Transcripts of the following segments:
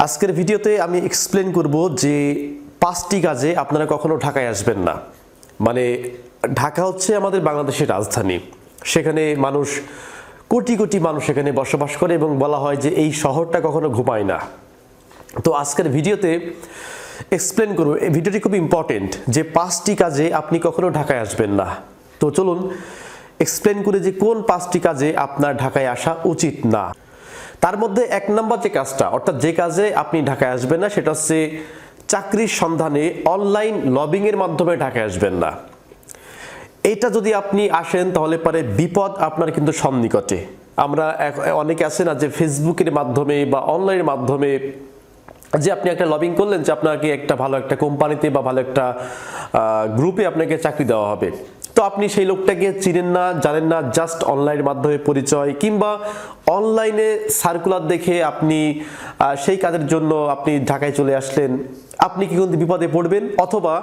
আজকের ভিডিওতে আমি এক্সপ্লেন করব যে 5টি কাজে আপনারা কখনো ঢাকায় আসবেন না। মানে ঢাকা হচ্ছে আমাদের বাংলাদেশের রাজধানী। সেখানে মানুষ কোটি কোটি মানুষ এখানে বসবাস করে এবং বলা হয় যে এই শহরটা কখনো ঘুমায় না। তো আজকের ভিডিওতে এক্সপ্লেন করব, এই ভিডিওটি খুব ইম্পর্টেন্ট, যে 5টি কাজে আপনি কখনো ঢাকায় আসবেন না। তো চলুন এক্সপ্লেন করে যে কোন 5টি কাজে আপনার ঢাকায় আসা উচিত না। তার মধ্যে 1 নম্বর যে কাজটা, অর্থাৎ যে কাজে আপনি ঢাকায় আসবেন না, সেটা হচ্ছে চাকরির সন্ধানে অনলাইন লবিংয়ের মাধ্যমে ঢাকায় আসবেন না। এইটা যদি আপনি আসেন তাহলে পরে বিপদ আপনার কিন্তু সন্নিকটে। আমরা অনেকে আছে না যে ফেসবুকের মাধ্যমে বা অনলাইনের মাধ্যমে যে আপনি একটা লবিং করলেন যে আপনাকে একটা ভালো একটা কোম্পানিতে বা ভালো একটা গ্রুপে আপনাকে চাকরি দেওয়া হবে। তো আপনি সেই লোকটাকে চিনেন না, জানেন না, জাস্ট অনলাইনের মাধ্যমে পরিচয় কিংবা অনলাইনে সার্কুলার দেখে আপনি সেই কাজের জন্য আপনি ঢাকায় চলে আসলেন। আপনি কি কিন্তু বিপদে পড়বেন, অথবা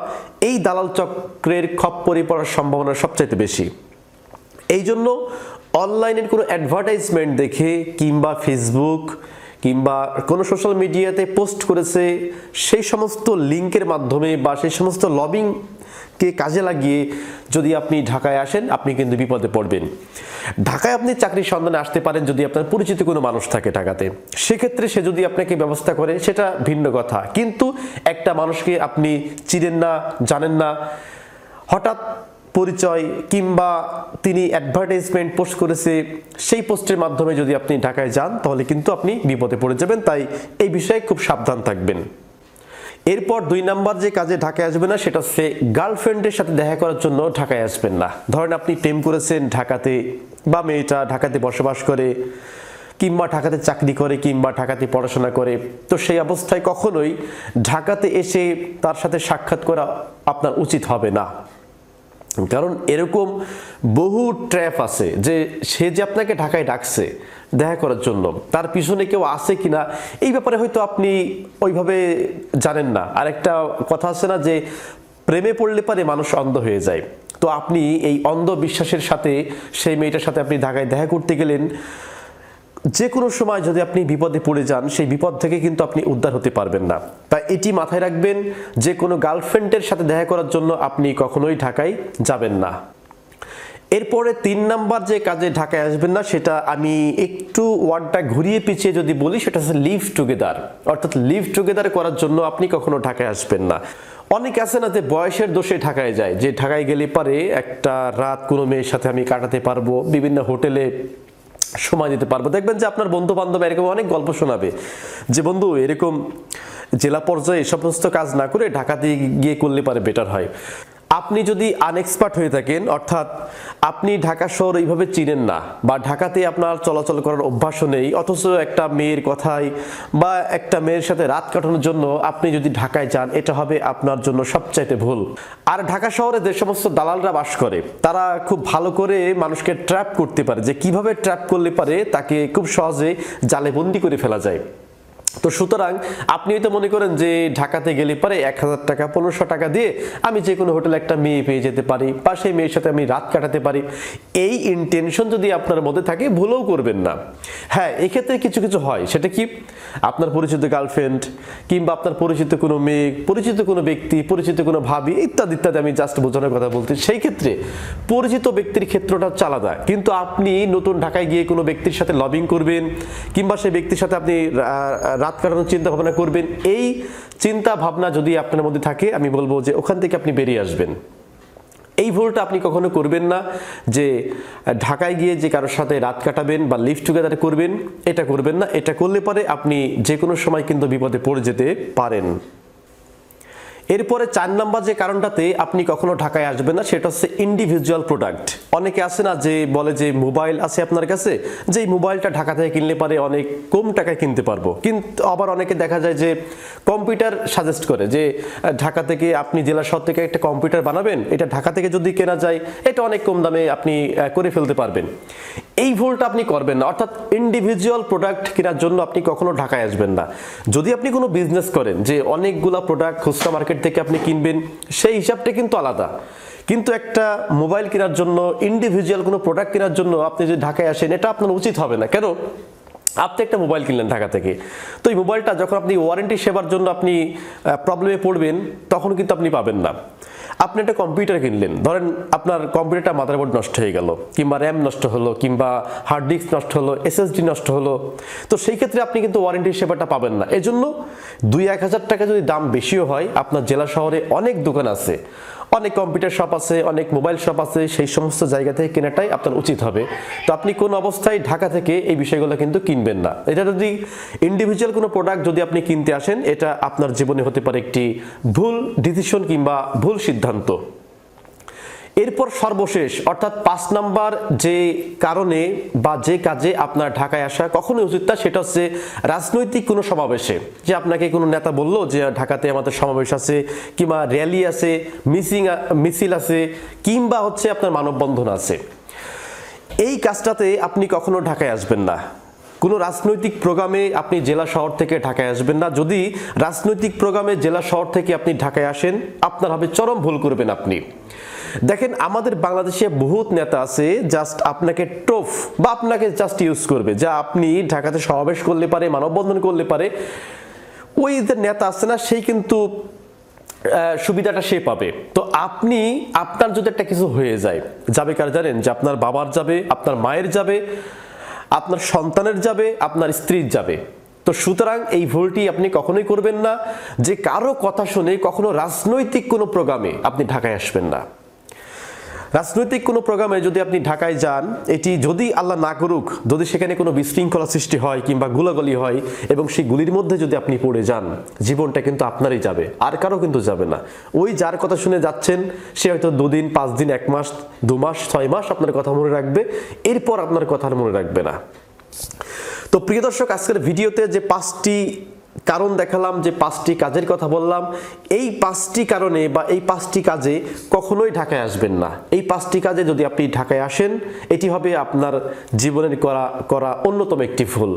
এই দালাল চক্রের খপ্পরে পড়ার সম্ভাবনা সবচাইতে বেশি। এই জন্য অনলাইনের কোনো অ্যাডভার্টাইজমেন্ট দেখে কিংবা ফেসবুক কিংবা কোনো সোশ্যাল মিডিয়াতে পোস্ট করেছে সেই সমস্ত লিঙ্কের মাধ্যমে বা সেই সমস্ত লবিংকে কাজে লাগিয়ে যদি আপনি ঢাকায় আসেন, আপনি কিন্তু বিপদে পড়বেন। ঢাকায় আপনি চাকরির সন্ধানে আসতে পারেন যদি আপনার পরিচিত কোনো মানুষ থাকে ঢাকাতে, সেক্ষেত্রে সে যদি আপনাকে ব্যবস্থা করে সেটা ভিন্ন কথা। কিন্তু একটা মানুষকে আপনি চিনেন না, জানেন না, হঠাৎ পরিচয় কিংবা তিনি অ্যাডভার্টাইজমেন্ট পোস্ট করেছে সেই পোস্টের মাধ্যমে যদি আপনি ঢাকায় যান তাহলে কিন্তু আপনি বিপদে পড়ে যাবেন। তাই এই বিষয়ে খুব সাবধান থাকবেন। এরপর 2 নাম্বার যে কাজে ঢাকায় আসবেন না, সেটা হচ্ছে গার্লফ্রেন্ডের সাথে দেখা করার জন্য ঢাকায় আসবেন না। ধরেন আপনি প্রেম করেছেন ঢাকাতে, বা মেয়েটা ঢাকাতে বসবাস করে কিংবা ঢাকাতে চাকরি করে কিংবা ঢাকাতে পড়াশোনা করে, তো সেই অবস্থায় কখনোই ঢাকাতে এসে তার সাথে সাক্ষাৎ করা আপনার উচিত হবে না। কারণ এরকম বহু ট্র্যাপ আছে যে সে যে আপনাকে ঢাকায় ডাকছে দেখা করার জন্য, তার পিছনে কেউ আছে কিনা এই ব্যাপারে হয়তো আপনি ওইভাবে জানেন না। আর একটা কথা আছে না যে প্রেমে পড়লে পারে মানুষ অন্ধ হয়ে যায়। তো আপনি এই অন্ধ বিশ্বাসের সাথে সেই মেয়েটার সাথে আপনি ঢাকায় দেখা করতে গেলেন, যে কোনো সময় যদি আপনি বিপদে পড়ে যান সেই বিপদ থেকে কিন্তু আপনি উদ্ধার হতে পারবেন না। তাই এটি মাথায় রাখবেন যে কোনো গার্লফ্রেন্ডের সাথে দেখা করার জন্য আপনি কখনোই ঢাকায় যাবেন না। এরপরে 3 নাম্বার যে কাজে ঢাকায় আসবেন না, সেটা আমি একটু ওয়ার্ডটা ঘুরিয়ে পিছিয়ে যদি বলি, সেটা হচ্ছে লিভ টুগেদার। অর্থাৎ লিভ টুগেদার করার জন্য আপনি কখনো ঢাকায় আসবেন না। অনেকে আছে না যে বয়সের দোষে ঢাকায় যায়, যে ঢাকায় গেলে পারে একটা রাত কোনো মেয়ের সাথে আমি কাটাতে পারবো, বিভিন্ন হোটেলে সময় দিতে পারবো। দেখবেন যে আপনার বন্ধু বান্ধব এরকম অনেক গল্প শোনাবে যে বন্ধু এরকম জেলা পর্যায়ে সমস্ত কাজ না করে ঢাকাতে গিয়ে করলে পারে বেটার হয়। আপনি যদি আনএক্সপার্ট হয়ে থাকেন, অর্থাৎ আপনি ঢাকা শহর এইভাবে চিনেন না বা ঢাকাতে আপনার চলাচল করার অভ্যাসও নেই, অথচ একটা মেয়ের কথায় বা একটা মেয়ের সাথে রাত কাটানোর জন্য আপনি যদি ঢাকায় যান, এটা হবে আপনার জন্য সবচাইতে ভুল। আর ঢাকা শহরে যে সমস্ত দালালরা বাস করে তারা খুব ভালো করে মানুষকে ট্র্যাপ করতে পারে, যে কিভাবে ট্র্যাপ করলে পারে তাকে খুব সহজে জালে বন্দি করে ফেলা যায়। তো সুতরাং আপনি হয়তো মনে করেন যে ঢাকাতে গেলে পারে 1000 টাকা 1500 টাকা দিয়ে আমি যে কোনো হোটেলে একটা মেয়ে পেয়ে যেতে পারি বা সেই মেয়ের সাথে আমি রাত কাটাতে পারি। এই ইন্টেনশন যদি আপনার মধ্যে থাকে, ভুলও করবেন না। হ্যাঁ, এক্ষেত্রে কিছু কিছু হয়, সেটা কি আপনার পরিচিত গার্লফ্রেন্ড কিংবা আপনার পরিচিত কোনো মেয়ে, পরিচিত কোনো ব্যক্তি, পরিচিত কোনো ভাবি ইত্যাদি ইত্যাদি, আমি জাস্ট বোঝানোর কথা বলতে। সেই ক্ষেত্রে পরিচিত ব্যক্তির ক্ষেত্রটা হচ্ছে আলাদা। কিন্তু আপনি নতুন ঢাকায় গিয়ে কোনো ব্যক্তির সাথে লবিং করবেন কিংবা সেই ব্যক্তির সাথে আপনি রাত কাটানোর চিন্তা ভাবনা করবেন, এই চিন্তা ভাবনা যদি আপনার মধ্যে থাকে, আমি বলবো যে ওখান থেকে আপনি বেরিয়ে আসবেন। এই ভুলটা আপনি কখনো করবেন না, যে ঢাকায় গিয়ে যে কারোর সাথে রাত কাটাবেন বা লিভ টুগেদার করবেন, এটা করবেন না। এটা করলে পরে আপনি যে কোনো সময় কিন্তু বিপদে পড়ে যেতে পারেন। এরপরে 4 নাম্বার যে কারণটাতে আপনি কখনো ঢাকায় আসবেন না, সেটা হচ্ছে ইন্ডিভিজুয়াল প্রোডাক্ট। অনেকে আছে না যে বলে যে মোবাইল আছে আপনার কাছে, যে এই মোবাইলটা ঢাকা থেকে কিনলে পারে অনেক কম টাকায় কিনতে পারবো। কিন্তু আবার অনেকে দেখা যায় যে কম্পিউটার সাজেস্ট করে যে ঢাকা থেকে আপনি জেলা শহর থেকে একটা কম্পিউটার বানাবেন, এটা ঢাকা থেকে যদি কেনা যায় এটা অনেক কম দামে আপনি করে ফেলতে পারবেন। এই ভুলটা আপনি করবেন না। অর্থাৎ ইন্ডিভিজুয়াল প্রোডাক্ট কেনার জন্য আপনি কখনো ঢাকায় আসবেন না। যদি আপনি কোনো বিজনেস করেন যে অনেকগুলা প্রোডাক্ট খুচরা মার্কেট থেকে আপনি কিনবেন, সেই হিসাবটা কিন্তু আলাদা। কিন্তু একটা মোবাইল কেনার জন্য, ইন্ডিভিজুয়াল কোনো প্রোডাক্ট কেনার জন্য আপনি যদি ঢাকায় আসেন, এটা আপনার উচিত হবে না। কেন? আপনি একটা মোবাইল কিনলেন ঢাকা থেকে, তো এই মোবাইলটা যখন আপনি ওয়ারেন্টি সেবার জন্য আপনি প্রবলেমে পড়বেন তখন কিন্তু আপনি পাবেন না। আপনি একটা কম্পিউটার কিনলেন, ধরেন আপনার কম্পিউটারটা মাদারবোর্ড নষ্ট হয়ে গেল, কিংবা র্যাম নষ্ট হলো, কিংবা হার্ড ডিস্ক নষ্ট হলো, এসএসডি নষ্ট হলো, তো সেই ক্ষেত্রে আপনি কিন্তু ওয়ারেন্টি সেবাটা পাবেন না। এজন্য 2-1 হাজার টাকা যদি দাম বেশিও হয়, আপনার জেলা শহরে অনেক দোকান আছে, অনেক কম্পিউটার শপ আছে, অনেক মোবাইল শপ আছে, সেই সমস্ত জায়গা থেকে কেনাটাই আপনার উচিত হবে। তো আপনি কোন অবস্থায় ঢাকা থেকে এই বিষয়গুলো কিন্তু কিনবেন না। এটা যদি ইন্ডিভিজুয়াল কোনো প্রোডাক্ট যদি আপনি কিনতে আসেন, এটা আপনার জীবনে হতে পারে একটি ভুল ডিসিশন কিংবা ভুল সিদ্ধান্ত। এরপর সর্বশেষ অর্থাৎ 5 নাম্বার যে কারণে বা যে কাজে আপনার ঢাকায় আসা কখনোই উচিত না, সেটা হচ্ছে রাজনৈতিক কোনো সমাবেশে। যে আপনাকে কোনো নেতা বলল যে ঢাকাতে আমাদের সমাবেশ আছে, কিংবা র্যালি আছে, মিছিল আছে, কিংবা হচ্ছে আপনার মানববন্ধন আছে, এই কাজটাতে আপনি কখনো ঢাকায় আসবেন না। কোনো রাজনৈতিক প্রোগ্রামে আপনি জেলা শহর থেকে ঢাকায় আসবেন না। যদি রাজনৈতিক প্রোগ্রামে জেলা শহর থেকে আপনি ঢাকায় আসেন, আপনার হবে চরম ভুল করবেন আপনি। দেখেন, আমাদের বাংলাদেশে বহুত নেতা আছে জাস্ট আপনাকে টোফ বা আপনাকে জাস্ট ইউজ করবে, যা আপনি ঢাকাতে সমাবেশ করলে পারে, মানববন্ধন করলে পারে, ওই যে নেতা আছে না, সেই কিন্তু সুবিধাটা সে পাবে। তো আপনি, আপনার যদি একটা কিছু হয়ে যায়, যাবে কার জানেন? যে আপনার বাবার যাবে, আপনার মায়ের যাবে, আপনার সন্তানের যাবে, আপনার স্ত্রীর যাবে। তো সুতরাং এই ভুলটি আপনি কখনোই করবেন না যে কারো কথা শুনে কখনো রাজনৈতিক কোনো প্রোগ্রামে আপনি ঢাকায় আসবেন না। রাজনৈতিক কোনো প্রোগ্রামে যদি আপনি ঢাকায় যান, এটি যদি আল্লাহ না করুক, যদি সেখানে কোনো বিশৃঙ্খলা সৃষ্টি হয় কিংবা গুলাগুলি হয় এবং সেই গুলির মধ্যে যদি আপনি পড়ে যান, জীবনটা কিন্তু আপনারই যাবে, আর কারো কিন্তু যাবে না। ওই যার কথা শুনে যাচ্ছেন সে হয়তো 2 দিন, 5 দিন, 1 মাস, 2 মাস, 6 মাস আপনার কথা মনে রাখবে, এরপর আপনার কথা মনে রাখবে না। তো প্রিয় দর্শক, আজকের ভিডিওতে যে 5টি কারণ দেখালাম, যে 5টি কাজের কথা বললাম, এই 5টি কারণে বা এই 5টি কাজে কখনোই ঢাকায় আসবেন না। এই 5টি কাজে যদি আপনি ঢাকায় আসেন, এটি হবে আপনার জীবনের করা অন্যতম একটি ভুল।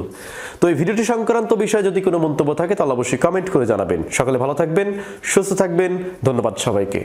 তো এই ভিডিওটি সংক্রান্ত বিষয়ে যদি কোনো মন্তব্য থাকে তাহলে অবশ্যই কমেন্ট করে জানাবেন। সকলে ভালো থাকবেন, সুস্থ থাকবেন, ধন্যবাদ সবাইকে।